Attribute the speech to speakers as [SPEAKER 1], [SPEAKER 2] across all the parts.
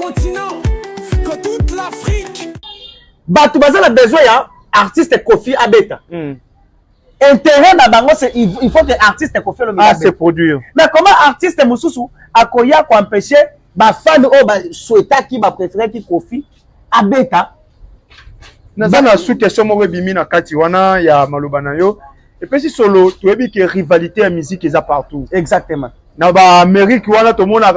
[SPEAKER 1] continent, que toute l'Afrique.
[SPEAKER 2] Batou baza a besoin ya artiste Kofi Abeta. Intérêt na bango c'est il faut que artiste Kofi Olomide
[SPEAKER 3] se produire.
[SPEAKER 2] Mais comment artiste Mususu akoya ko empêcher ba fan o ba souhaita qui ba préférer qui Kofi Abeta.
[SPEAKER 3] Nazana sous question mo bimi na kati wana ya maloba na yo. Et puis si solo tu as vu que rivalité en musique est partout.
[SPEAKER 2] Exactement.
[SPEAKER 3] Na ba Amérique wana to mona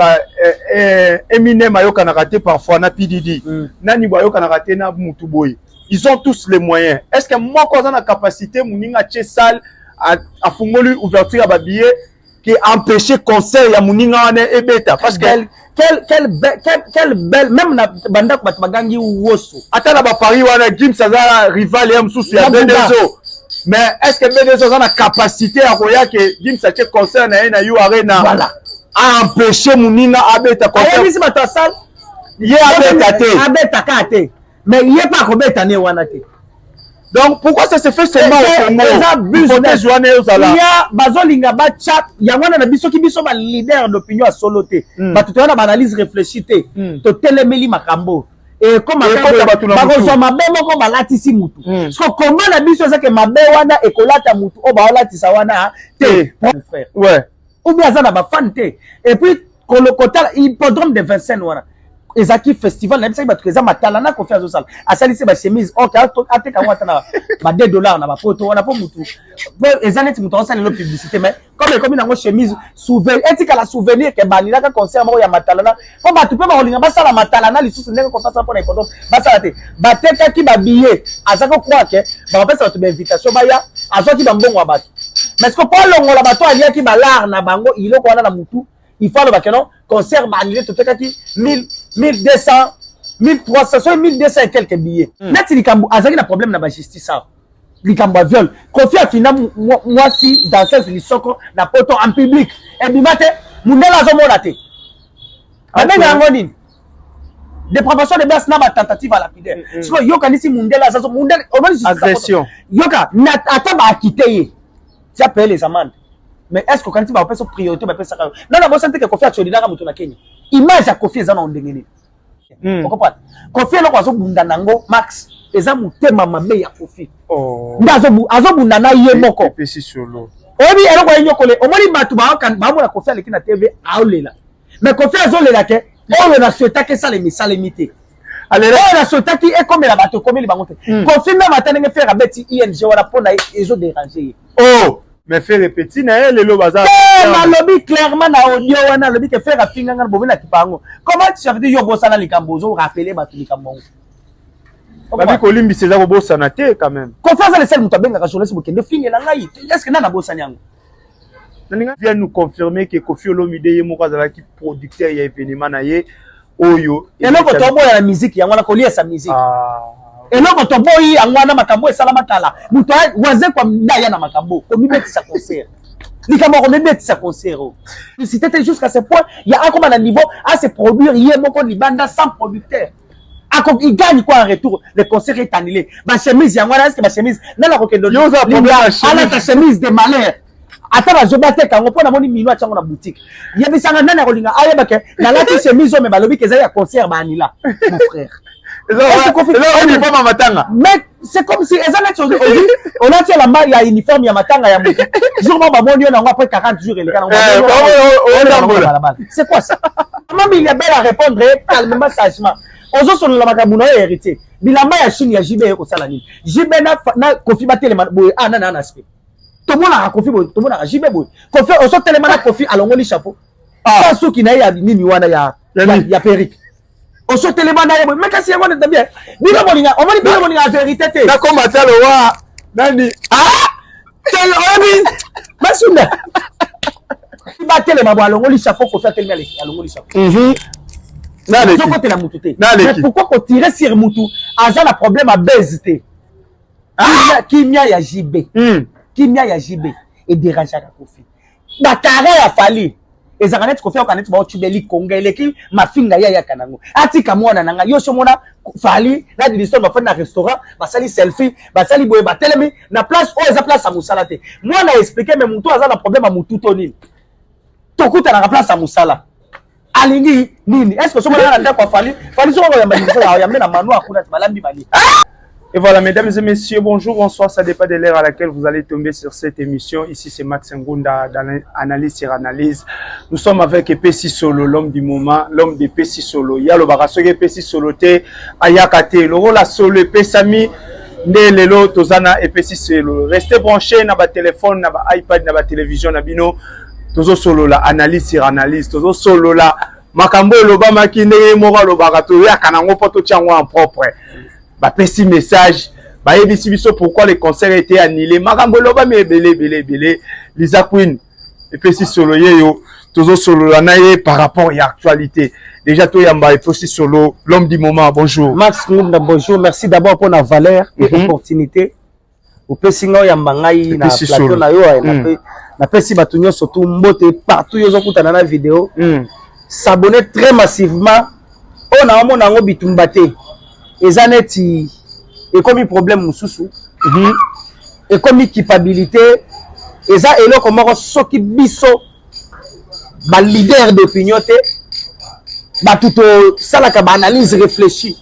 [SPEAKER 3] Eminem ayoka na raté parfois na PDD. Nani boyoka na raté na mutu boy. Ils ont tous les moyens. Est-ce que moi, quand on a la capacité, Mouninga tché salle, à fongoli ouverture à babillet, qui empêcher conseil à Mouninga et bêta. Parce que
[SPEAKER 2] quelle belle, même na banda ko bagangi woso.
[SPEAKER 3] Attends là Paris wana Gims ça rival et msousu ya Benezo. Mais est-ce que Benezo a la capacité à voyer que Gims a tché conseil na you arena.
[SPEAKER 2] Voilà.
[SPEAKER 3] À empêcher Mouninga à bêta conseil.
[SPEAKER 2] Ayemi si bato salle.
[SPEAKER 3] Yé à bêta té.
[SPEAKER 2] À bêta kate. Mais il n'y a pas de problème.
[SPEAKER 3] Donc, pourquoi ça se fait seulement au Congo? Il y
[SPEAKER 2] a Bazolinga Batchat, il y a un biso qui est leader d'opinion à Soloté. Tu as une analyse réfléchie. Tu as téléméli Makambo. Et comme comment la biso c'est que ma wana et kolata mutu o ba olati sawana te frère.
[SPEAKER 3] Ouais.
[SPEAKER 2] Ou bien ça na ba fan te. Et puis kolokota hippodrome de Vincennes wana. Ezaki festival na bisaki batu eza matala na confiance au sala asalisi ba chemise okay ateka ngwata na ba $2 na ba photo wana po mutu po ezaneti mutu osala le publicité mais comme nango chemise souvenir etika la souvenir ke balila ka concert moko ya matala na po batu pe ba olinga basala matala na lisusu ndenge confiance po na ipodom basala te bateka ki ba billet azako croire ke ba pesa batu ba invitation ba ya azoki ba mbongo batu mais ce que pour longola batu alia ki ba lar na bango iloko wana na mutu il faut le non concert annulé tout cas qui 1200 1300 1200 et quelques billets net likambo azaki na problème na ba justice ça likambo viol Kofi a fina moi si dans ce lisoko na poto en public et bimate mundela zo mona te abenga ngoni dépravation de base na ba tentative à lapidaire so yoka nisi mundela zo mundela
[SPEAKER 3] agression
[SPEAKER 2] yoka na ata ba quitter tu as payé les amendes. Mais est-ce que quand tu vas faire une priorité, tu vas faire ça? Non, non, c'est que Kofi a choisi dans la Kenya. Image à Kofi, ils ont ndengeni. Vous comprenez? Kofi, là, quand on a nango Max, ils ont monté maman meilleure Kofi.
[SPEAKER 3] Oh.
[SPEAKER 2] Azo bundana yemoko.
[SPEAKER 3] Pesi solo.
[SPEAKER 2] Obi, elle va y aller. Au moins, il va tout bas quand maman a Kofi avec la TV à Olela. Mais Kofi a zolé la que, on a souhaité que ça les limité. Alors, on a souhaité qui est comme la bateau, comme il va monter. Kofi même a tenu faire avec ING, on a pour ils ont dérangé.
[SPEAKER 3] Oh. Mais faire répéter na le bazar.
[SPEAKER 2] Na lobby clairement na audio wana lobby que faire afinga ngana bobina kipango. Comment tu as dit yo bossa na likambozo rappeler batu likambo.
[SPEAKER 3] Babi kolimbi seza ko bossa na te quand même.
[SPEAKER 2] Confiance le seul mutabenga ka journaliste bokende finge na ngai. Est-ce que na bossa nyango?
[SPEAKER 3] Naninga vient nous confirmer que Kofi Olomide ye moko azala ki producteur ya événement na ye oyo.
[SPEAKER 2] Et non ko tobo ya musique yango na kolia sa musique. Et non, quand on voit un makambo et salamatala, muto waze kwa ndaya na makambo, comme il met sa concert. Ni kama on met sa concert. C'était jusqu'à ce point, il y a encore un niveau à se produire hier moko libanda sans producteur. Il gagne quoi en retour? Le concert est annulé. Ma chemise, il y a moi là, est-ce que ma chemise, non la roquette de l'eau. Ta chemise de malheur. Attends, je battais quand on prend mon minuit à la boutique. Il y a des gens qui ont na la chemise, mais balobi que ça y a concert banila, mon frère.
[SPEAKER 3] Mais
[SPEAKER 2] c'est comme si on a la maille à uniforme ya matanga ya moto. Jour ma maman on a après 40 jours les gars. C'est quoi ça? Maman il est belle à répondre calmement sagement. Ozo son la makamuna hérité. Bilamba ya chine ya JB ko sala nini? JB na Kofi batele boy na aspect. Tout le monde a Kofi boy, tout le monde a JB boy. Kofi ozo tellement na Kofi alongoli chapeau. Pas sou qui na ya nini wana ya perruque. On saute les bandes, mais quand c'est bon, c'est bien. Dis-le, on va dire la vérité.
[SPEAKER 3] Là, comme ça, le roi, Nani.
[SPEAKER 2] Ah! C'est le Massouna. Il va tellement bon, on lit chapeau pour faire tellement les on lit chapeau. Pourquoi qu'on tire sur Moutou? Agent a problème à baisiter. Qui m'a ya JB. Qui m'a ya JB. Et dérange à la Kofi. La carrière a fallu. Et ça connaît Kofi okanet ba otubeli kongele ki mafinga ya kanango atika mwana nanga yo somona fali na di liston ba fa na restaurant ba sali selfie ba sali boye ba telemi na place o eza place à musala te moi na expliquer mais mutu aza na problème à mutu tonini tokuta na place à musala alingi nini est-ce que somo na ndako fali somo ko yamba liboso ya yamba na manu akuna balambi bali.
[SPEAKER 3] Et voilà, mesdames et messieurs, bonjour, bonsoir, ça dépend de l'heure à laquelle vous allez tomber sur cette émission. Ici, c'est Max Ngunda dans Analyse sur Analyse. Nous sommes avec Epesi Solo, l'homme du moment, l'homme d'Epesi Solo. Yalo baraso Epesi Solo te, ayakate, le rôle à Solo, Epesami, ne lelo, tozana Epesi Solo. Restez branchés na ba téléphone, na ba iPad, na ba télévision, na bino, tozo Solo la, Analyse sur Analyse, tozo Solo la, makambo lobama ki ne mora lo barato, ya kanango poto tiango en propre. Bah petit message bah yebisi biso pourquoi les concerts étaient annulés makambo loba me belé Lisa Queen et petit solo yo tozo solo la naie par rapport à actualité déjà to yamba et petit solo l'homme du moment bonjour
[SPEAKER 2] Max Ngunda bonjour merci d'abord pour la valeur et opportunité au pesinga yamba ngai na plateau na yo na pesi batunyo surtout mbote partout yo zokutana na vidéo s'abonner très massivement on a mon ngo bitumbate ezaneti et comme problème mususu et comme culpabilité eza eloko moko soki biso ba leader d'opinion te ba tout salaka ba analyse réfléchie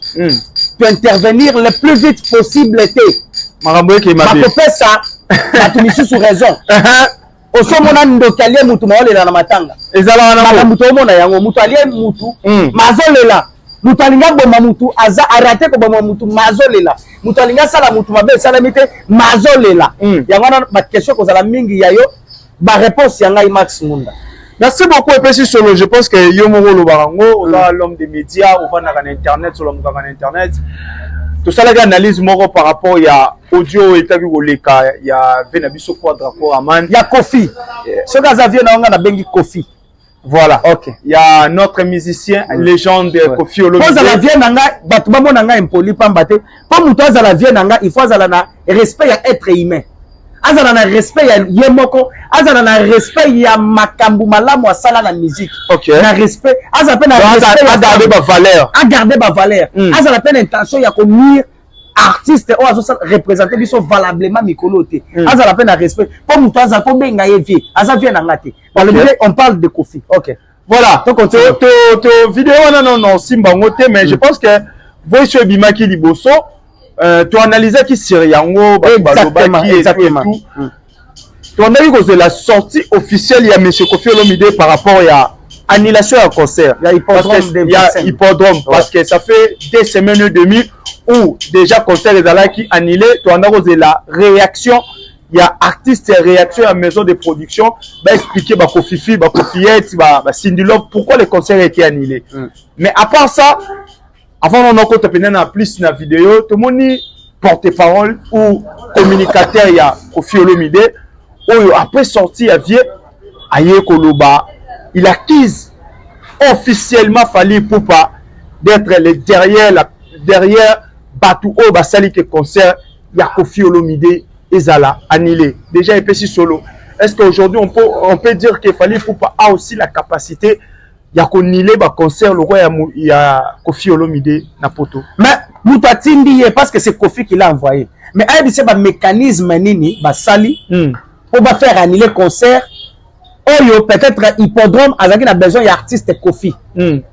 [SPEAKER 2] peut intervenir le plus vite possible te
[SPEAKER 3] makambo ke mabe
[SPEAKER 2] ba kopesa ba tout misusu raison osomona ndokalie mutu maolela na matanga ezala na mutu omona yango mutu alie mutu mazolela mutu alinga boma mutu aza arate ko boma mutu mazolela mutu alinga sala mutu mabe sala mite mazolela yango na ba question ko zala mingi yayo ba réponse yanga Max Ngunda.
[SPEAKER 3] Merci beaucoup Epesi Solo, je pense que yo moko lo barango l'homme des médias ou na internet sur l'homme na internet tout ça la analyse moko par rapport ya audio et tabi koleka ya vena biso quadra pour aman
[SPEAKER 2] ya Kofi ce gars Xavier na nga na bengi Kofi.
[SPEAKER 3] Voilà. Ok. Il y a notre musicien, légende Kofi Olomide.
[SPEAKER 2] Pour la vie nanga, batuma mo nanga impoli pambate. Pour muto za la vie nanga, il faut azala na respect ya être humain. Azala na respect ya yemoko, azala na respect ya makambu malamu asala na musique.
[SPEAKER 3] Ok.
[SPEAKER 2] Na respect, azala pe na respect
[SPEAKER 3] à garder ma valeur.
[SPEAKER 2] À garder ma valeur. Azala pe intention ya ko nuire artiste ou azo représenter biso valablement mikolo te. Azala pe na respect. Pour muto azala ko benga yevi, azala vie nanga te. On parle de Kofi. Ok.
[SPEAKER 3] Voilà. Donc, to vidéo, non, simba ngote, mais je pense que voice bimaki liboso, tu analyses qui Siriango, exactement. Tu analyses que la sortie officielle, il y a M. Kofi Olomide par rapport à annulation à concert. Il y a hippodrome, parce que ça fait des semaines et demie où déjà concert les ala qui annulé, tu analyses la réaction. Il y a artistes et réactions à la maison de production, bah expliquer bah Kofifi, bah Kofiette, bah Cindy Love, pourquoi les concerts étaient annulés. Mais à part ça, avant on a compté plus la vidéo, tout le monde porte-parole ou communicateur il y a Kofi Olomide, où après sorti à Vieux, Aye Koloba, il acquise officiellement Fally Ipupa d'être le derrière Batou O Basali que concert, il y a Kofi Olomide. Ezala annulé. Déjà Epesi Solo. Est-ce qu'aujourd'hui on peut dire que Fally Ipupa a aussi la capacité de annuler le concert le roi il y a Kofi Olomide na poto.
[SPEAKER 2] Mais Moutatindi parce que c'est Kofi qui l'a envoyé. Mais il y a un mécanisme nini basali pour faire annuler le concert. Oyo peut-être hippodrome avec a besoin d'artiste Kofi.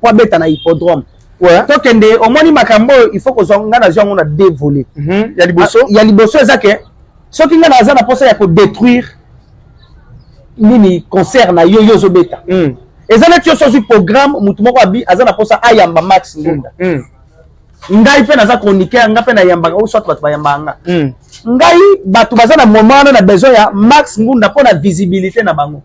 [SPEAKER 2] Pour mettre un hippodrome. Ouais. Donc au moins makambo il faut que on a dévolé. Il y a liboso ezake. Ce qui est dans la poste ya ko détruire nini concert na yo zobeta. Et ça n'est pas sur programme mutu moko abi azana poste ayamba Max Ngunda. Ngai pe naza chroniqueur nga pe na yamba ou soit batu bayamba nga. Ngai batu bazana moment na besoin ya Max Ngunda pour la visibilité na bango.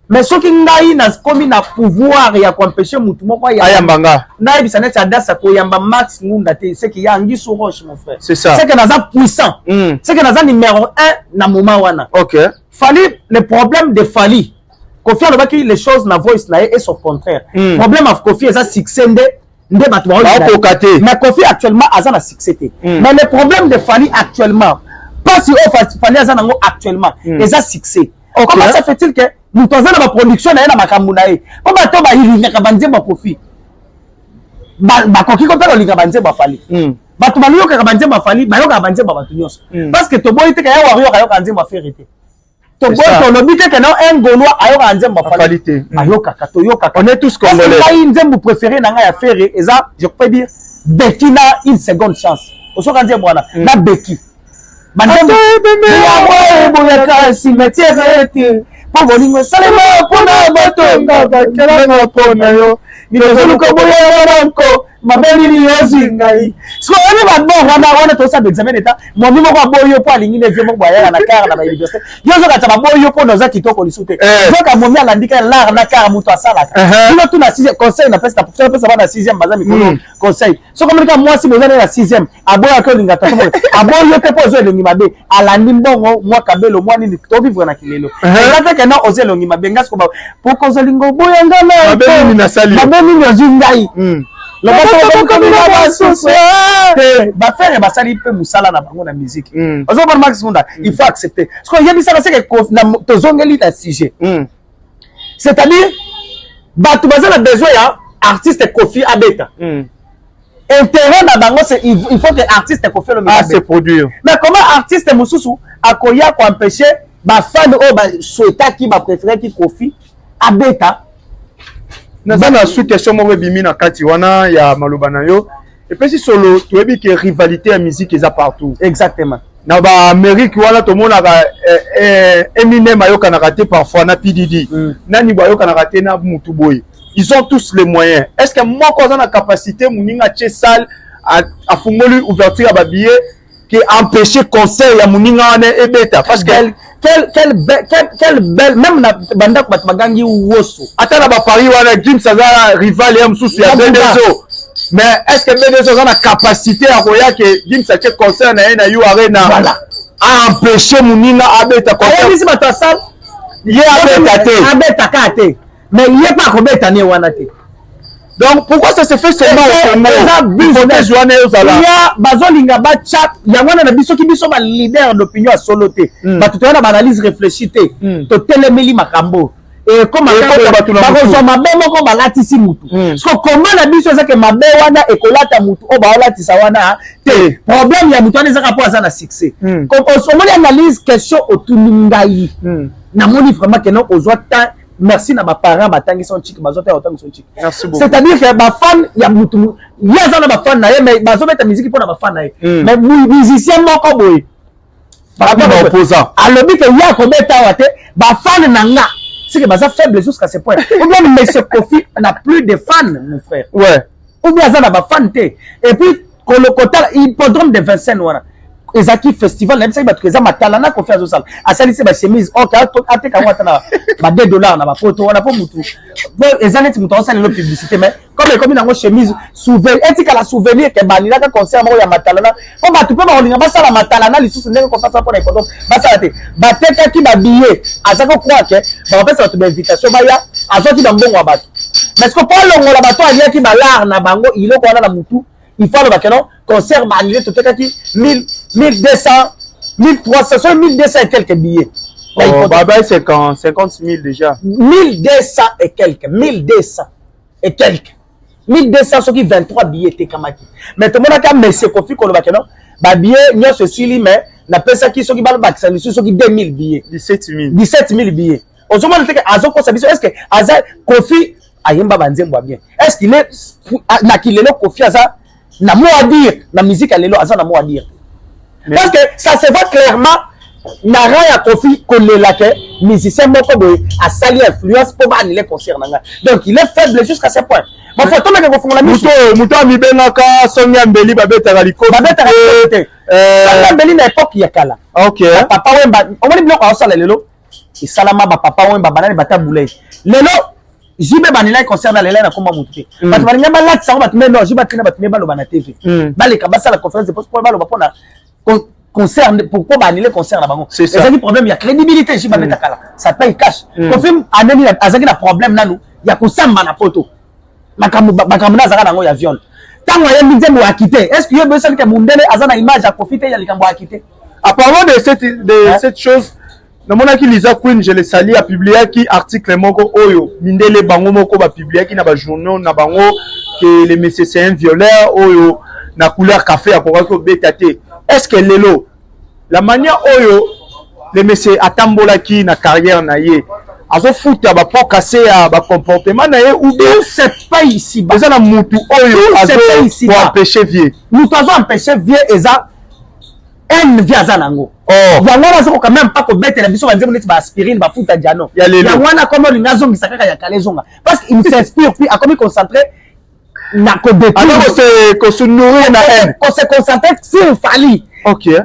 [SPEAKER 2] Mais ce qui ngai na komi na pouvoir ya empêcher mutu moko
[SPEAKER 3] ayamba nga.
[SPEAKER 2] Ngai bisa net adasa ko yamba Max Ngunda te c'est qu'il y a Anguille sous roche mon frère.
[SPEAKER 3] C'est ça.
[SPEAKER 2] C'est que naza puissant. C'est que naza numéro 1 na moment wana.
[SPEAKER 3] OK.
[SPEAKER 2] Fally le problème de Fally. Kofi on que les choses na voice na et son contraire. Problème of Kofi est ça succès nde batu ba. Mais Kofi actuellement a ça succès. Mais le problème de Fally actuellement pas si Fally a ça actuellement et ça succès. Comment ça fait-il que nous avons la production na makambu na ye po bato ba hilinga kabanze ba Kofi ba koki ko pelo linga banze ba Fally bato ba liyo ka banze ba Fally ba yo ka banze ba bato nyonso parce que to boy te ka ya wario ka yo ka nze ba ferité to bon to lobby que non un Gaulois ayoka nzembo
[SPEAKER 3] qualité.
[SPEAKER 2] Ayoka toyoka.
[SPEAKER 3] On est tous congolais.
[SPEAKER 2] Est nzembo préféré na nga ya faire et ça je peux dire Becky na une seconde chance. Osoka nzembo wana na Becky. Banzembo ya ka cimetière ete. Pour volingo salema pona batonga bakela pona yo. Ni zoluka boya banko. Mabeli ni yozingai. So on va bon wana to sa examen d'état. Mon niveau ko boyo po alingi ne vieux mo boya na car na ba université. Yo zo ka taba boyo po no za kitoko lisute. Zo ka momi alandika l'art na car muto asala. Dino tu na 6e conseil na pesa pour pesa ba na 6e bazami ko conseil. So comme ka moi si bozana na 6e aboya ko linga ta mo. Aboyo te po zo elengi mabe alandi mbongo moi kabelo moi ni to vivre na kilelo. Eza te na oze elengi mabe ngas ko ba pour konzolingo boya ngana.
[SPEAKER 3] Mabeli ni nasali.
[SPEAKER 2] Mabeli ni yozingai. Le va faire basali pe musala na bango na musique. Ozo bon max funda, il faut accepter. Parce que yebi ça c'est que na tozongeli la sujet. C'est-à-dire batu bazala besoin ya artiste Kofi Abeta. Intérêt na bango c'est il faut que artiste Kofi le
[SPEAKER 3] se produire.
[SPEAKER 2] Mais comment artiste mususu akoya ko empêcher ba fan o ba souhaita qui ba préférer qui Kofi Abeta.
[SPEAKER 3] Nazana sous question mo bimi na kati wana ya maloba na yo et puis si solo tu ebi que rivalité ya musique eza partout.
[SPEAKER 2] Exactement.
[SPEAKER 3] Na ba Amérique wana to mona ka Eminem ayoka na raté parfois na PDD. Nani ba ayoka na raté na mutu boy. Ils ont tous les moyens. Est-ce que moi quand on a capacité muninga tche salle a fungoli ouverture à ba billet qui empêcher conseil ya muninga wana ebeta parce que quelle belle même na banda ko bagangi woso atala ba Paris wana Jim Saza rival ya msusu ya Bendezo mais est-ce que Bendezo a la capacité à koya que Jim Sacha concert na na you arena voilà a empêcher munina abeta concert ayisi batasal ye abeta kate mais ye pas ko beta ne wana te. Donc pourquoi ça se fait seulement au Congo? Business journée aux ala. Il y a bazolinga ba chat, il y a wana na biso ki biso ba leader d'opinion à soloté. Ba tout na ba analyse réfléchie te. To telemeli makambo. Et comme ba ko ma bemo ko ba latisi mutu. Parce que comment na biso ça que mabe wana e ko lata mutu o ba latisa wana te. Problème ya mutu wana za rapport à na succès. Comme on analyse question otuningai. Na moni vraiment que non aux autres. Merci na ba parents batangi son chic bazota autant son chic. C'est-à-dire que ba fan ya mutu ya za na ba fan na ye mais bazo mettre musique pour na ba fan na ye. Mais musicien moko boy. Par rapport à opposant. Alobi que ya ko beta wate ba fan na nga. C'est que baza faible jusqu'à ce point. Ou bien monsieur Kofi n'a plus de fans mon frère. Ouais. Ou bien za na ba fan te. Et puis kolokota hippodrome de Vincennes wana. Ezaki festival na bisa batu eza matala na Kofi azosala asalisi ba chemise ok ateka wata na ba $2 na ba photo wana po mutu ezaneti mutu osala le publicité mais comme nango chemise souvenir etika la souvenir ke balila ka concert mo ya matala na po batu pe ba olinga basala matala na lisusu ndenge ko fasa po na iphoto basala te bateka ki ba billet azako croire que ba pesa batu ba invitation ba ya azoti ba mbongo wa batu mais ce que pour longola batu alia ki ba lar na bango iloko wana na mutu il faut le bakenon concert annulé tout qui 1200 1300 1200 et quelques billets. Oh, baba c'est 50 000 déjà.
[SPEAKER 2] 1200 et quelques 1200 et quelques 1200 ce qui 23 billets te kamaki. Mais tout le monde a monsieur Kofi ko le bakenon ba billet nyo se sili mais na pesa ki so ki ba bakisa ce qui 2000 billets 17 000 billets. Ozoma le que azoko sabiso est-ce que aza Kofi ayemba banzembo bien. Est-ce qu'il est na kilelo Kofi aza na mot à dire la musique alelo aza na mot à dire parce que ça se voit clairement na raya Kofi kolela ke musicien moko boy a sali influence pour ban les concerts nanga donc il est faible jusqu'à ce point ma photo mais ko fongola muto mi benaka Sonia Mbeli babeta galiko babeta galiko Sonia Mbeli na époque ya kala OK papa wemba on moni biloko asala lelo isalama ba papa wemba banani batabulay lelo jibe banila concert na lela na komba mutu batu balinga balati sango batu meno jibe tina batu meba lo bana TV baleka basala conférence de presse pour balo bapona concert pourquoi banile concert na bango c'est ça le problème il y a crédibilité jibe beta kala ça paye cash confirme anani azaki na problème nanu ya kosamba na poto makambo na zaka nango ya viol tango ya mbinzembo akité est-ce que yo besoin que mundele azana image à profiter ya likambo akité
[SPEAKER 3] apparemment de cette chose. Na mona ki Lisa Queen je le sali a publié qui article moko oyo mindele bango moko ba publié qui na ba journaux na bango que les messieurs c'est un violeur oyo na couleur café a ko betate est-ce que lelo la manière oyo le monsieur atambolaki na carrière na ye azofuta ba po casser ba comportement na ye ou bien
[SPEAKER 2] c'est pas ici
[SPEAKER 3] eza na mutu oyo azo pour empêcher vieux
[SPEAKER 2] mutu azo empêcher vieux eza un vie aza nango yango wana soko quand même pas ko betela biso banze moneti ba aspirine ba futa diano yango wana comme linga zongi sakaka ya kale zonga parce qu'il s'inspire puis a comme concentré na ko détruire
[SPEAKER 3] alors c'est que se nourrir na haine
[SPEAKER 2] ko se concentrer sur Fally.
[SPEAKER 3] OK
[SPEAKER 2] ye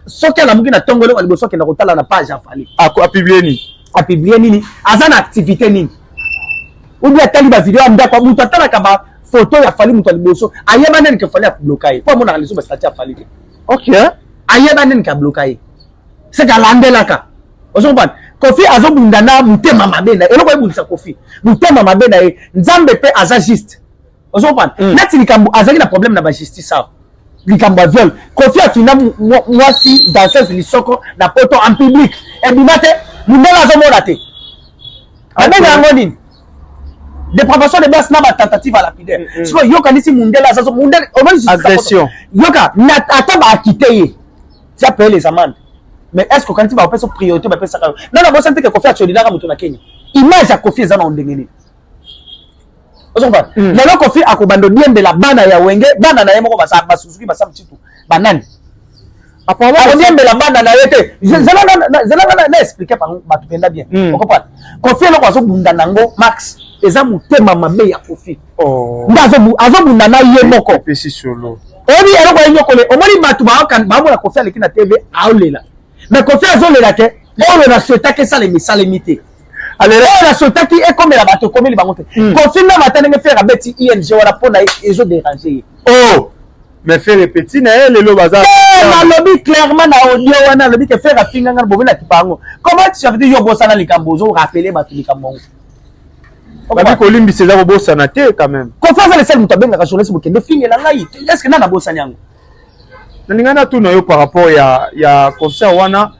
[SPEAKER 2] soki na muki na tongolo wa liboso ke na kotala na page ya Fally
[SPEAKER 3] a publier ni
[SPEAKER 2] a publier nini aza na activité nini ou bien tali ba vidéo amda kwa mutu atala ka ba photo ya Fally mutu liboso ayeba nani ke Fally a bloquer pour mona liso ba statut ya Fally. OK ayeba nani ka bloquer c'est ka landelaka ozomba Kofi azobunda na mutema mabena eloko ebundisa Kofi mutema mabena e nzambe pe aza juste ozomba nati likambo azali na problème na ba justice ça likambo ya viol Kofi afina mwasi danseuse lisoko na poto en public et bimate mundela azomona te abenga yango nini dépravation de base na ba tentative à lapidaire siko yoka nisi mundela azo mundela
[SPEAKER 3] agression
[SPEAKER 2] yoka na ata ba akité ça paye les amendes mais est-ce que quand tu vas faire priorité va faire ça non non bon santé que Kofi a na mutu na Kenya image ya Kofi eza na ondengeni ozomba lelo Kofi akobando diembe la bana ya wenge bana na yemo ko ba Suzuki ba Samchitu banani apparemment diembe la bana na yete zela na expliquer par batu penda bien on comprend Kofi loko azobunda nango max eza mutema mabe ya Kofi ndazo azobunda na ye moko
[SPEAKER 3] pesi solo
[SPEAKER 2] obi eloko enyokole omoni batu ba mona Kofi aleki na TV aolela mais Kofi azolela ke oyo na souhaitaka ça les misalemité alors la souhaitaki et comme la bato comme les bangote Kofi na matanga faire abeti ING wala pona ezo déranger
[SPEAKER 3] mais faire répéter na elle le bazar
[SPEAKER 2] na lobby clairement na audio wana lobby ke faire finga ngana bobina tipango comment tu veux dire yo bossa na likambo zo rappeler bato likambo
[SPEAKER 3] babi kolimbi seza bossa na te quand même
[SPEAKER 2] Kofi za le seul muto benga ka journaliste bokende finga la ngai est-ce que na bossa nyango
[SPEAKER 3] ningana tu na yo par rapport ya concert wana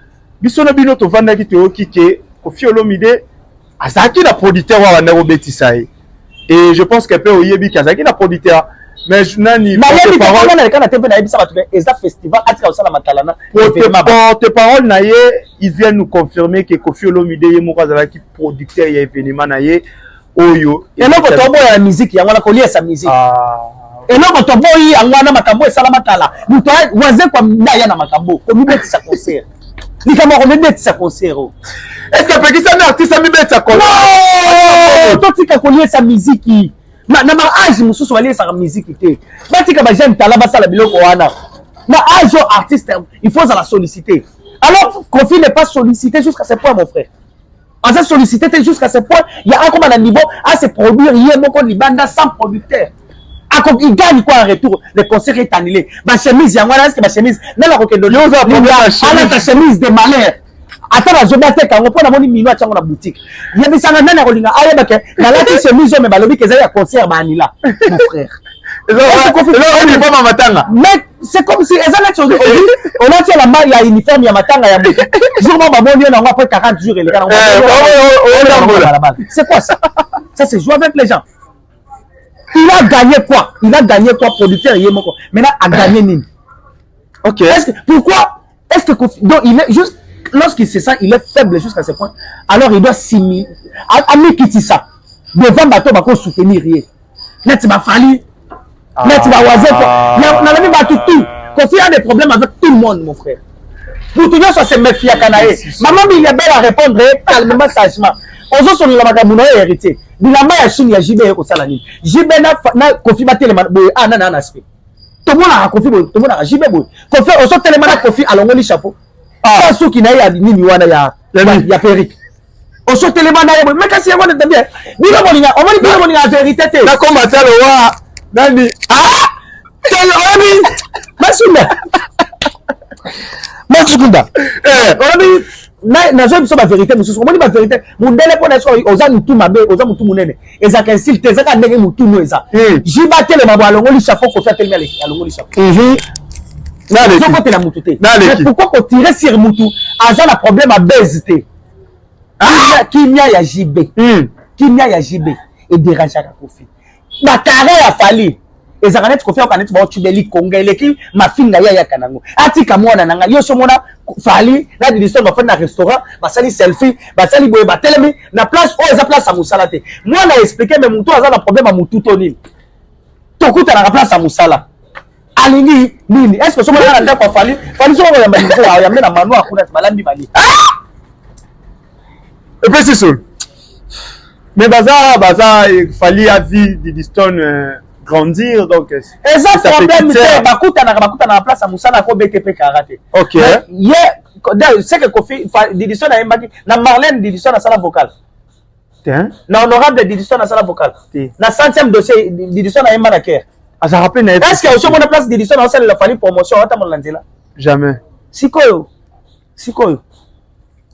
[SPEAKER 3] biso na bino to vanda ki to kike Kofi Olomide azaki na producteur wa wana robetisa et je pense que peut oyebi ki azaki na producteur mais nani
[SPEAKER 2] parole na kana TV na ebisa batu eza festival atika osala matalana
[SPEAKER 3] porte parole na ye ils viennent nous confirmer que Kofi Olomide ye moko azalaki producteur ya événement na ye oyo
[SPEAKER 2] eloko tobo ya musique yango na kolia sa musique eloko toboyi yango na makambo esala matala muto waze kwa ndaya na makambo komibetisa concert likambo komibetisa concert
[SPEAKER 3] est-ce que pekisa na artiste amibetisa concert
[SPEAKER 2] non totika kolia sa musique na ma âge mususu wali sa musique te batika ba jeune tala basala biloko wana na âge artiste il faut la solliciter alors Kofi n'est pas sollicité jusqu'à ce point mon frère on s'est sollicité jusqu'à ce point il y a encore un niveau à se produire hier moko libanda sans producteur il gagne quoi en retour le concert est annulé ma chemise yango est-ce que ma chemise na la kokendo
[SPEAKER 3] yo za
[SPEAKER 2] ala ta chemise de malheur ata ba joba te kango pona moni mino atyango na boutique yebisanga nana kolinga ayeba ke na la chemise me balobi ke za ya concert ba anila mon frère mais c'est comme si on a tiré la maille à uniforme ya matanga ya moto jour ba boni na ngo après 40 jours il c'est quoi ça c'est jouer avec les gens. Il a gagné quoi? Il a gagné quoi, producteur Yemoko? Maintenant, a gagné nini?
[SPEAKER 3] Ok.
[SPEAKER 2] Pourquoi? Est-ce que donc il est juste lorsqu'il sait ça, il est faible jusqu'à ce point. Alors il doit s'imiter. Ami quitter ça. Devant bateau, bako soutenir rien. Net m'a fallu. Net m'a oisé. On a même battu tout. Kofi a des problèmes avec tout le monde, mon frère. Pour tout le monde, ça se méfie à Kanaé. Maman, il est belle à répondre calmement, sagement. On se sur la magamuna hérité. Bilamba ya chine ya JB ko sala nini JB na Kofi batelema boy na aspect to mona Kofi boy to mona JB boy Kofi oso telema na Kofi alongoli chapeau pas suki na ya nini wana ya Peric oso telema na boy mais kasi yango de bien bilo moninga o moni bilo moninga vérité te
[SPEAKER 3] na komba talo wa nani
[SPEAKER 2] telo obi masunda masukunda obi na zo biso ba vérité mususu omoni ba vérité mundele pona so oza mutu mabe oza mutu munene ezaka insulte ezaka ndenge mutu no eza jiba tele mabo alongoli chapeau Kofi atelemi alongoli chapeau
[SPEAKER 3] na
[SPEAKER 2] zo côté la mutu te mais pourquoi ko tirer sur mutu aza na problème à bezité kimia ya JB kimia ya JB et dérange à Kofi na carré a fallu ezaka neti kofi okaneti ba otubeli konga eleki mafinga ya kanango atika mwana nanga yo somona fali na Didison ba fana restaurant basali selfie basali boye batelemi na place o eza place à musala te mwana expliquer mais mutu aza na problème à mutu to nini tokuta na place à musala alingi nini est-ce que somona na kwa fali somona ya mbaniko ya mena manu akuna balambi bali
[SPEAKER 3] et puis c'est seul mais baza il fallait à vie Didison grandir donc
[SPEAKER 2] exact problème c'est bakuta na place à musala ko BTP karaté
[SPEAKER 3] OK
[SPEAKER 2] c'est que Kofi Didison a embaki na Marlène Didison na sala vocale na honorable Didison na sala vocale na 100e dossier Didison a embana care
[SPEAKER 3] ah ça rappelle
[SPEAKER 2] est-ce que au moins place Didison na sala la fali promotion ata mon landela
[SPEAKER 3] jamais
[SPEAKER 2] sikoyo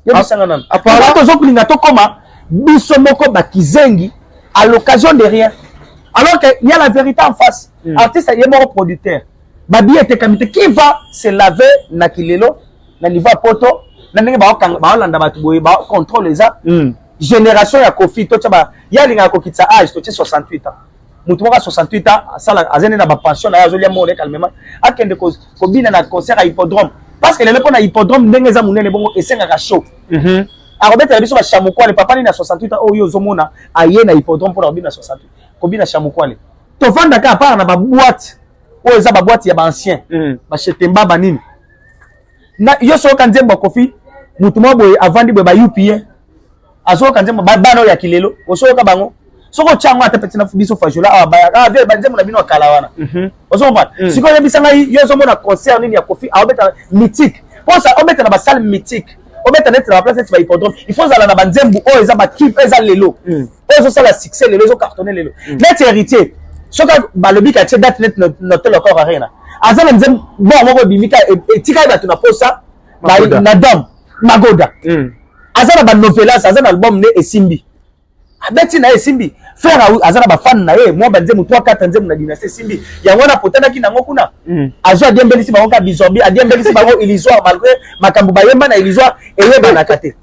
[SPEAKER 2] yo bisanga nan apparemment tozo kulinga to koma biso moko bakizengi à l'occasion de rien alors que il y a la vérité en face artiste est mort producteur babi était kamite qui va se laver na kilelo na niveau poto na ndenge ba landa batu boye ba contrôle ça génération ya Kofi to taba ya linga ko kitsa âge to 68 ans mutu moka 68 ans sala azene na ba pension na yazolia mone calmement akende ko bina na concert à hippodrome parce que le pona hippodrome ndenge za munene bongo esenga ka show arobeta biso ba chamukwale papa ni na 68 ans oyo zomona aye na hippodrome pona bina 68 ko bina chamukwale to vanda ka part na ba boîte oyo za ba boîte ya ba ancien ba chetemba ba nini na yo so ka nzembo Kofi mutu mo boye avandi boye ba UPA aso ka nzembo ba bano ya kilelo oso ka bango soko chango ata petina biso fajola ba ve ba nzembo na bino kala wana oso pa siko yebisanga yo so mona concert nini ya Kofi obeta mythique pour ça obeta na ba salle mythique obeta net na place ba hippodrome il faut zala na ba nzembo o eza ba type eza lelo ozo sala succès lelo zo cartonner lelo net héritier soka balobi ka tie date net notel encore arena azala nzembo bon moko bimika etika ba tuna posa na dom magoda azala ba novelas azala album ne esimbi abeti na esimbi frère azala ba fan na ye mo ba nzembo 3-4 nzembo na dynastie simbi yango na potana ki nango kuna azo adiembelisi bango ka bizombi adiembelisi bango illusoire malgré makambo bayemba na illusoire eyeba na kate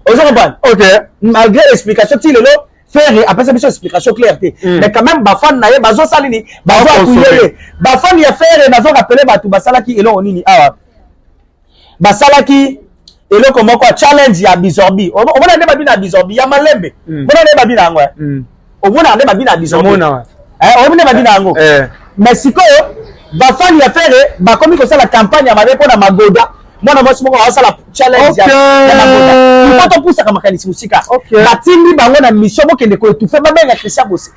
[SPEAKER 2] ozo comprendre
[SPEAKER 3] OK
[SPEAKER 2] malgré explication ti lelo faire après ça mission explication claire té mais quand même ba fan na ye bazo salini bazo akuyele ba fan ya faire nazo rappeler batu basalaki elo nini awa basalaki eloko moko challenge ya bizorbi omona nde babina bizorbi ya malembe omona nde babina ngo omona nde babina bizorbi omona babina ngo mais sikoyo bafani ya fere bakomi kosala campagne ya mabe pona magoda mwana mwasi moko asala challenge ya magoda ipoto pusa kama kanisi musika batindi bango na mission bokende ko etufe babenga Christian Bosse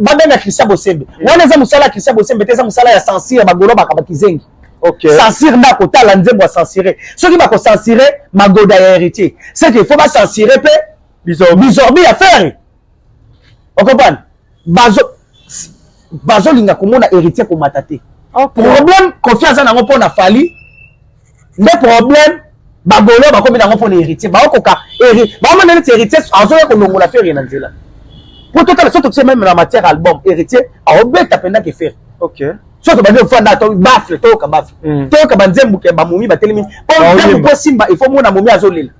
[SPEAKER 2] babenga Christian Bosembe wana za musala Christian Bosembe teza musala ya censure bagolo bakabakizengi
[SPEAKER 3] OK
[SPEAKER 2] censurer na kotala nzembo a censurer ceux qui va ko censurer magoda ya héritier c'est qu'il faut pas censurer pe bizorbi à faire on comprend bazo linga komona héritier ko matate problème confiance na ngo pona fali nde problème bagolo bakomi na ngo pona héritier ba okoka ba mona net héritier azo ko longola faire na nzela pour total surtout c'est même la matière album héritier a obeta penda ke faire
[SPEAKER 3] OK
[SPEAKER 2] soto bande fanda to bafle to ka bafle to ka banzembu ke ba mumi batelemi po simba il faut mona mumi azolela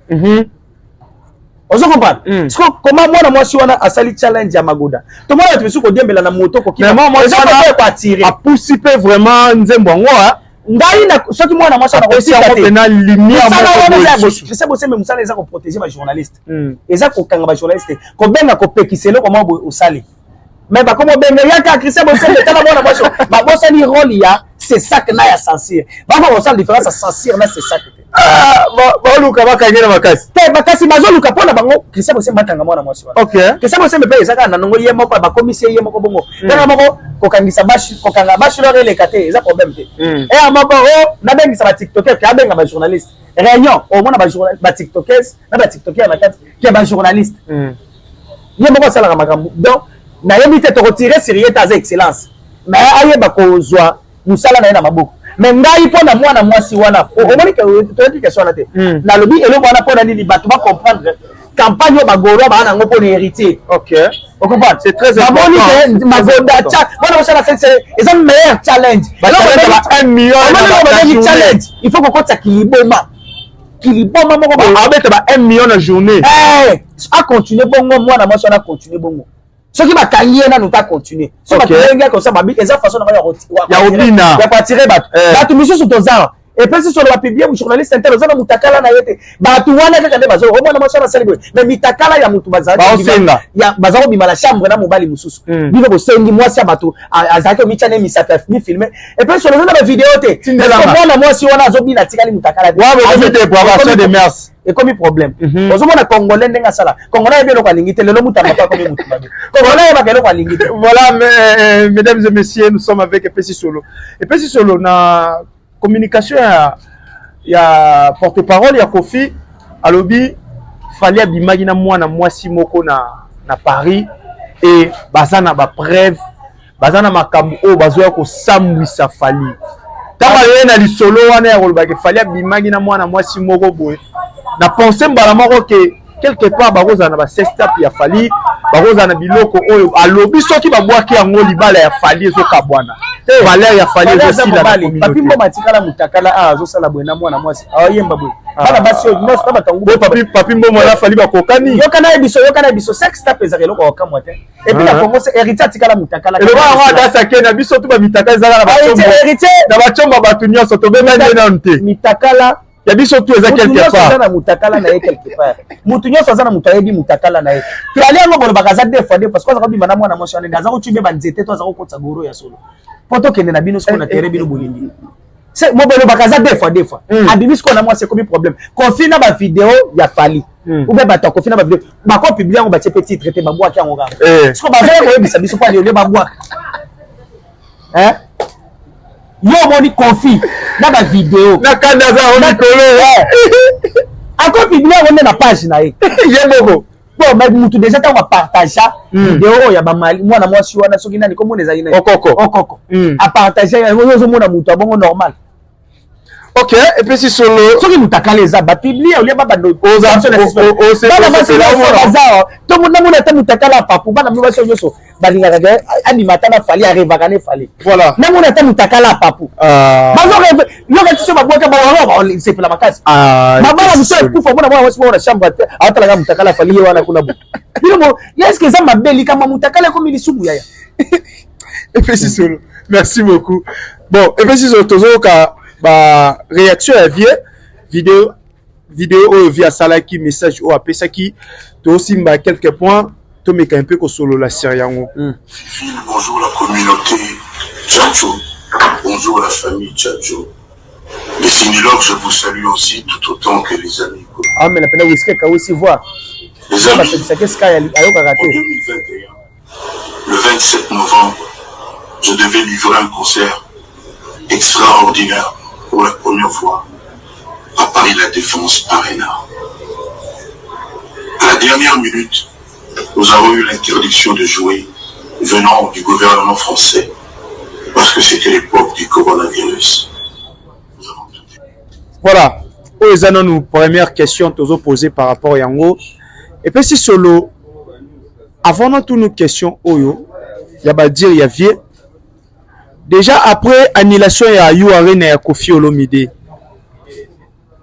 [SPEAKER 2] ozo comprendre comment mwana mwasi wana asali challenge ya magoda to mwana tumisu ko diembela na moto ko kima
[SPEAKER 3] moi wana
[SPEAKER 2] ko attirer
[SPEAKER 3] a pousser vraiment nzembo ngo
[SPEAKER 2] ngai na soki mwana mwasi wana ko
[SPEAKER 3] tia pena lumière
[SPEAKER 2] mo c'est bon c'est même ça les a ko protéger ba journaliste eza ko kanga ba journaliste ko benga ko pekiselo ko mo osali mais ba comme benga yaka Christian Bosse tala mwana mwasi ba bossa ni rôle ya c'est ça que na ya censure ba ko osala différence à censure na c'est ça que
[SPEAKER 3] ba luka bakangena makasi
[SPEAKER 2] te bakasi bazoluka pona bango Christian Bosse matanga mwana mwasi wana
[SPEAKER 3] OK
[SPEAKER 2] Christian Bosse mpe ezaka na nongo ye moko ba commissaire ye moko bongo tanga moko ko kangisa bashi ko kanga bashi lo le kate eza problème te amako na bengisa ba tiktoker ka benga ba journaliste réunion au mona ba journaliste ba tiktokers na ba tiktoker na kati ki ba journaliste ye moko sala makambo donc na yebite to retirer sérieux ta excellence mais ayeba ko zwa musala na na maboko mais ngai pona mwana mwasi wana omoni ke to question na te na lobi elo mwana pona nini bato ba comprendre campagne bagoro ba na ngopo ni héritier
[SPEAKER 3] OK
[SPEAKER 2] on comprend
[SPEAKER 3] c'est très important
[SPEAKER 2] amoni ke magoda cha mwana mwana c'est c'est un meilleur challenge
[SPEAKER 3] ba 1 million
[SPEAKER 2] na challenge il faut qu'on compte kiliboma moko
[SPEAKER 3] ba abeta ba 1 million na journée
[SPEAKER 2] a continuer bongo mwana mwasi na continuer bongo Ce qui va gagner, nous pas continuer. Ce qui va gagner comme ça, eza façon de attirer bateau. Monsieur sur ton zar. Et puis si sur le publier, le journaliste inter, on a mutakala na yete. Bateau wana kaka de bazo. Au moins na machana célébrer. Mais mutakala ya mutu bazara. Ya bazaro bima la chambre na mobali mususu. Bivo ko sengi moi si bateau. Azaki mi chane mi sata mi filmer. Et puis sur le na vidéo te. Moi si wana zo bina tikali mutakala.
[SPEAKER 3] Wa ba te pour de mers.
[SPEAKER 2] Et comme problème. Ozomona congolais ndenga sala. Congolais bien ko lingite lelo mutama pas comme mutu babe. Congolais ba kelo ko lingite.
[SPEAKER 3] Voilà, mesdames et messieurs, nous sommes avec Epesi Solo. Epesi Solo na communication il y a porte-parole il y a Kofi alobi fallait bimagina mwana mwasi moko na Paris et bazana ba preuve bazana makambo o bazoya ko sambwisa fali tama yena li solo wana ya kolobaki fallait bimagina mwana mwasi moko boye na penser mbala moko ke quelque part bakozana ba sextap ya fali bakozana biloko oyo alobi soki babwaki yango libala ya fali ezoka bwana valeur ya fali aussi la communauté
[SPEAKER 2] papi mbo matikala mutakala azo sala bwena mwana mwasi ayemba bwe bana basi no sta batangu
[SPEAKER 3] papi mbo mwana fali bakokani
[SPEAKER 2] yokana biso sextap ezaka eloko okamwa te et puis la Congo c'est héritier atikala mutakala
[SPEAKER 3] et le ba da sake na biso tu ba mitaka ezaka na bachomba batu nyonso to bema na nte
[SPEAKER 2] mitakala
[SPEAKER 3] ya biso tu eza quelque part
[SPEAKER 2] na mutakala na ye quelque part mutu nyonso azana mutu ayebi mutakala na ye fali yango bolo bakaza deux fois parce que azaka bima na mwana mwasi ane ngaza ko tube ba nzete to azaka ko kotsa goro ya solo poto kende na bino siko na tere bino bolindi c'est mo bolo bakaza deux fois abibi siko na mwasi comme problème confine ba vidéo ya fali ou bien ba ta confine ba vidéo ba ko publier ngo ba tie petit traité ba boaki yango ngam siko ba zala ko yebisa biso pa le ba boaki hein yo moni confie na ba vidéo
[SPEAKER 3] na kanda za on kolo
[SPEAKER 2] ako publier ngo na page na ye
[SPEAKER 3] yeboko
[SPEAKER 2] bon mais mutu déjà ta partager vidéo ya ba mali mwana mwasi wana soki nani comme on les a ina okoko a partager yo zo mona mutu abongo normal.
[SPEAKER 3] Ok, et puis si solo
[SPEAKER 2] soki mutakala eza ba publier olia ba bando
[SPEAKER 3] oza
[SPEAKER 2] to mona mona ta mutakala papu bana mwa so nyoso balinga ga ani matana fali arrive kana fali
[SPEAKER 3] voilà
[SPEAKER 2] na mona ta mutakala papu bazo yo ga tso ba boka ba wala c'est la makasi mabala mso kufa mona mwa wasi mona shamba atala ga mutakala fali yo wana kuna bu bilo est-ce que ça mabeli kama mutakala comme il subu yaya.
[SPEAKER 3] Et puis si solo merci beaucoup. Bon et puis si solo tozo ka ba réaction à vidéo au via salaki message au apesaki to aussi mba quelques points to meka un peu ko solo la série yango.
[SPEAKER 4] Bonjour la communauté Tchatcho. Bonjour la famille Tchatcho. Les Sinilogues, je vous salue aussi tout autant que les amis.
[SPEAKER 2] Ah mais la peine whisky ka aussi voir.
[SPEAKER 4] Les amis,
[SPEAKER 2] en 2021,
[SPEAKER 4] le 27 novembre, je devais livrer un concert extraordinaire pour la première fois à Paris La Défense Arena. À la dernière minute, nous avons eu l'interdiction de jouer venant du gouvernement français parce que c'était l'époque du coronavirus.
[SPEAKER 3] Voilà. Nous avons nos premières questions à poser par rapport à Yango. Et puis si solo, avant toutes nos questions, Oyo, il y a dire il y a vieux. Déjà après annulation il y a eu arena ya Kofi Olomide.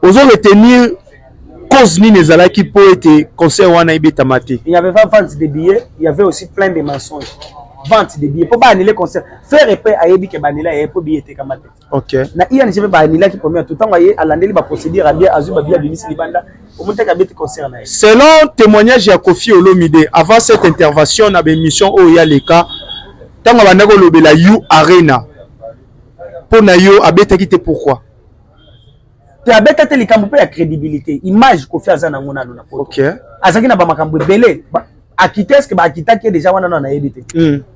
[SPEAKER 3] Ozo retenir cause ni nezala qui peut être concert wana ibeta maté.
[SPEAKER 2] Il y avait pas vente de billets, il y avait aussi plein de mensonges. Vente de billets pour pas annuler concert. Faire épée à yebi ke banila et pour billet te kamate.
[SPEAKER 3] OK.
[SPEAKER 2] Na iya nje ba annuler qui premier tout temps voyez alandeli ba procédure à bien azuba bien bimisi libanda. Au monte ka bete concert na.
[SPEAKER 3] Selon témoignage ya Kofi Olomide, avant cette intervention na émission o ya leka tango bandako lobela you arena. Pour na yo abeta kité pourquoi?
[SPEAKER 2] Tu as bête à likambo pe ya crédibilité image Kofi azana ngona na poto.
[SPEAKER 3] OK.
[SPEAKER 2] Azaki na ba makambo belé akiteske ba akitaki déjà wana na yebite.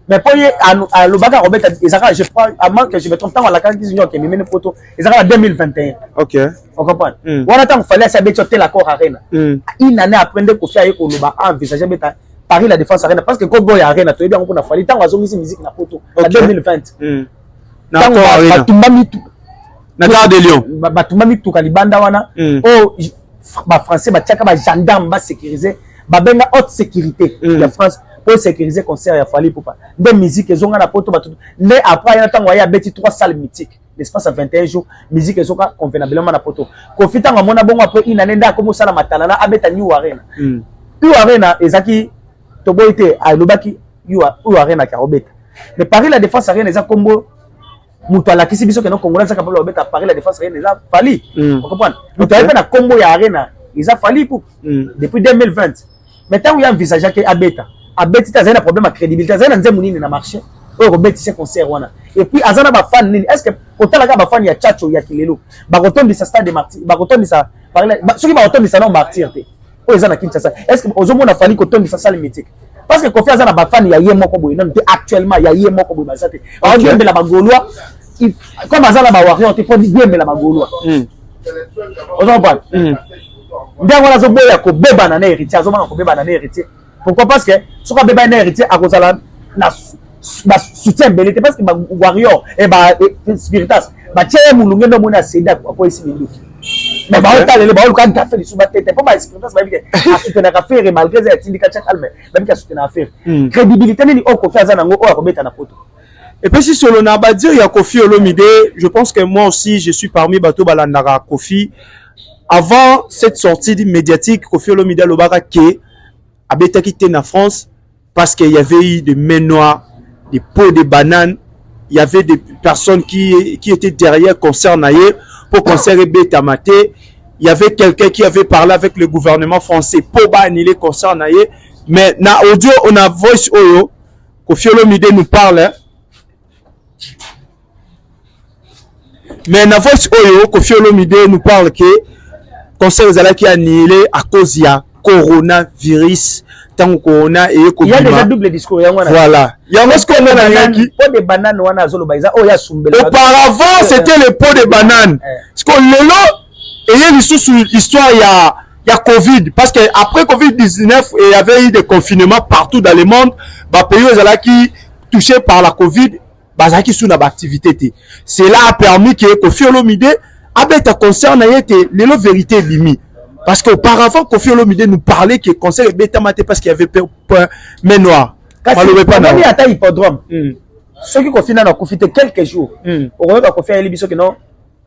[SPEAKER 2] Mais pour ye alobaka robeta ezaka je prends à moins que je me trompe tant la carte junior qui me mène poto ezaka 2021.
[SPEAKER 3] OK.
[SPEAKER 2] On comprend. Wana tant fallait ça bête la corps arena. Une année après de Kofi aye koloba envisager beta Paris La Défense Arena parce que ko boy arena to bien ko na fali tant azongisi musique na poto en 2020.
[SPEAKER 3] Na arena. Na Gare de Lyon.
[SPEAKER 2] Batumba mituka libanda wana oh ba français ba tiaka ba gendarme ba sécuriser ba benga haute sécurité la France pour sécuriser concert ya fali pour pas de musique ezonga na poto ba mais après il y a temps ya beti 3 salles mythiques l'espace à 21 jours musique ezonga convenablement na poto profita nga mona bongo après une année nda comme ça la matala na abeta new arena new arena ezaki to boité a lobaki ou arena karobeta mais Paris la défense arena eza combo mutu alakisi biso que non congolais ça capable obeta Paris la défense arena eza fali vous comprenez mutu ayepe na combo ya arena eza fali pour depuis 2020 maintenant il y a envisagé que abeta t'as un problème à crédibilité t'as un nzembo nini na marché oyo kobetisa concert wana et puis azana ba fan nini est-ce que otalaka ba fan ya Chacho ya Kilelo bakotondisa stade de martyr bakotondisa soki bakotondisa na martyr te oyo eza na Kinshasa est-ce que ozomona fali kotondisa salle mythique parce que Kofi azana ba fan ya ye moko boye non te actuellement ya ye moko boye bazate aodiembela ba Gaulois comme azana ba warrior te podi diembela ba Gaulois ozomona ndango na zo boya ko beba na héritier azomana ko beba na héritier pourquoi parce que soka beba na héritier akozala na soutien belité parce que ba warrior et ba spiritas ba tcheye mulunge ndo mona seda kwa isi minduki mais ba otalele ba oluka café du suba tete pour ba spiritas ba bike a soutenir affaire malgré ça tindika cha calme ba bike a soutenir affaire crédibilité nini o Kofi azana ngo o akobeta na poto.
[SPEAKER 3] Et puis si solo na ba dire ya Kofi Olomide, je pense que moi aussi je suis parmi bato balandara Kofi. Avant cette sortie médiatique, Kofi Olomide lobaka ke abeta quitté na France parce qu'il y avait eu des mains noires, des pots de bananes, il y avait des personnes qui étaient derrière concert naïe pour concert beta maté. Il y avait quelqu'un qui avait parlé avec le gouvernement français pour annuler concert naïe. Mais na audio on a voice oyo Kofi Olomide nous parle. Mais na voice oyo Kofi Olomide nous parle que concert qui a annulé à cause il y a coronavirus. Corona et
[SPEAKER 2] il y a déjà double discours.
[SPEAKER 3] Voilà. Il y a ce qu'on a dit. Auparavant, c'était le pot de banane. Parce que le lot, il y a l'histoire, il y a Covid. Parce que après Covid-19, il y avait eu des confinements partout dans le monde. Les pays qui touchés par la Covid, qui sont dans l'activité. Cela a permis que Kofi Olomide avait un concert les vérités limite. Parce qu'auparavant, Kofi Olomide nous parlait que le concert est bêta maté parce qu'il y avait point mais noir.
[SPEAKER 2] Quand il y a un hippodrome, ceux qui confinent ont profité quelques jours. On va confier à l'émission que non,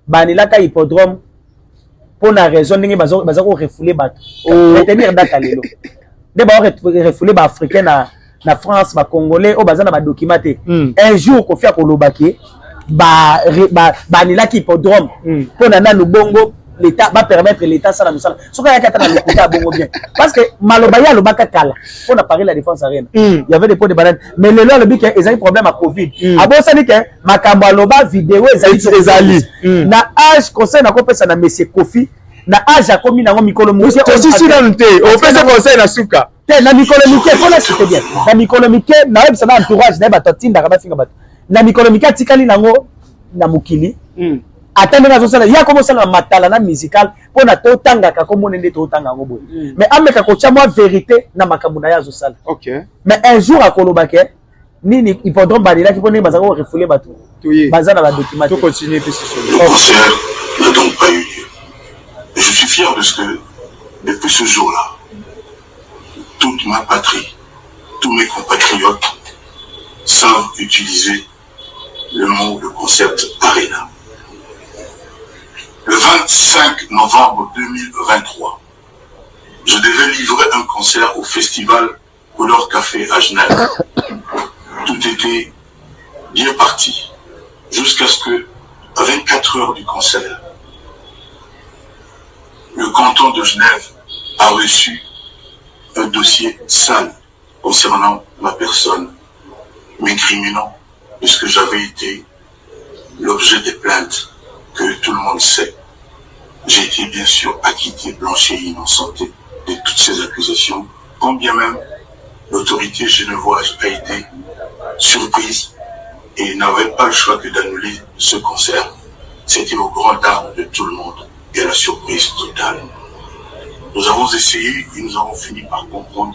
[SPEAKER 2] banila ka hippodrome pour la raison de bazako refouler bat. Retenir date à l'élo. D'abord refouler ba africain na France, ba congolais, au bazana ba documenté. Un jour Kofi a kolobaki banila ka hippodrome pour nana lubongo. L'État va permettre l'État ça la musala. Ce qu'il y a qu'à dans l'État bon bien. Parce que malobaya le baka kala. On a parlé la défense arène. Il y avait des pots de banane. Mais le lot le bic ils ont un problème à Covid. A bon ça dit que makambo loba vidéo ezali. Na âge conseil na ko pesa na monsieur Kofi. Na âge a commis na mikolo muke.
[SPEAKER 3] C'est si dans te. On fait ce conseil na suka.
[SPEAKER 2] Na mikolo muke faut la c'était bien. Na mikolo muke na web ça na entourage na batotinda ka finga bat. Na mikolo muke atikali nango na mukili. Attendez na zosala ya comme ça na matala na musical pour na to tanga ka comme on est to tanga ngo boy mais ameka ko moi vérité na makambo na ya zosala.
[SPEAKER 3] OK
[SPEAKER 2] mais un jour à kolobake nini hippodrome balila ki pone bazako refouler bato bazana ba document
[SPEAKER 3] to continuer puis
[SPEAKER 4] le concert n'a donc pas eu lieu. Et je suis fier de ce que depuis ce jour-là toute ma patrie, tous mes compatriotes savent utiliser le mot, le concept arena. Le 25 novembre 2023, je devais livrer un concert au festival Couleur Café à Genève. Tout était bien parti, jusqu'à ce que, à 24 heures du concert, le canton de Genève a reçu un dossier sale concernant ma personne, m'incriminant, puisque j'avais été l'objet des plaintes que tout le monde sait. J'ai été bien sûr acquitté, blanchi et innocenté de toutes ces accusations, quand bien même l'autorité genevoise a été surprise et n'avait pas le choix que d'annuler ce concert. C'était au grand dam de tout le monde et la surprise totale. Nous avons essayé et nous avons fini par comprendre